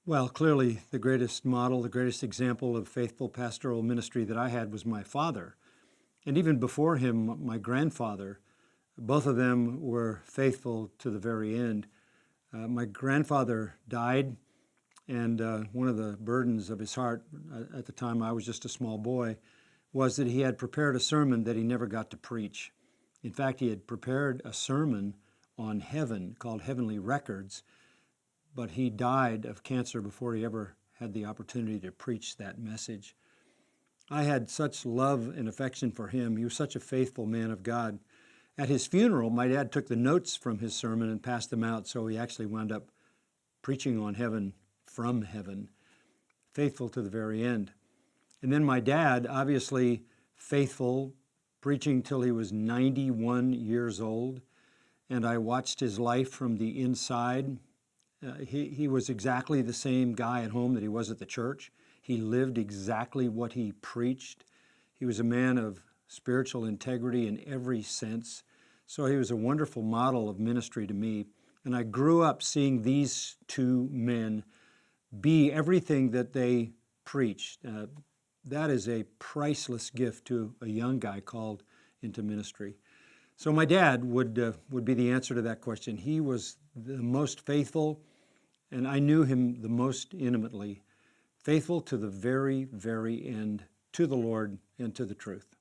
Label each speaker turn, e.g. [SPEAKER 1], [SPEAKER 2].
[SPEAKER 1] Well, clearly the greatest model, the greatest example of faithful pastoral ministry that I had was my father. And even before him, my grandfather. Both of them were faithful to the very end. My grandfather died, and one of the burdens of his heart at the time I was just a small boy was that he had prepared a sermon that he never got to preach. In fact, he had prepared a sermon on heaven called Heavenly Records, but he died of cancer before he ever had the opportunity to preach that message. I had such love and affection for him. He was such a faithful man of God. At his funeral, my dad took the notes from his sermon and passed them out, so he actually wound up preaching on heaven from heaven, faithful to the very end. And then my dad, obviously faithful, preaching till he was 91 years old, and I watched his life from the inside. He was exactly the same guy at home that he was at the church. He lived exactly what he preached. He was a man of spiritual integrity in every sense. So he was a wonderful model of ministry to me. And I grew up seeing these two men be everything that they preached. That is a priceless gift to a young guy called into ministry. So my dad would be the answer to that question. He was the most faithful, and I knew him the most intimately, faithful to the very, very end, to the Lord and to the truth.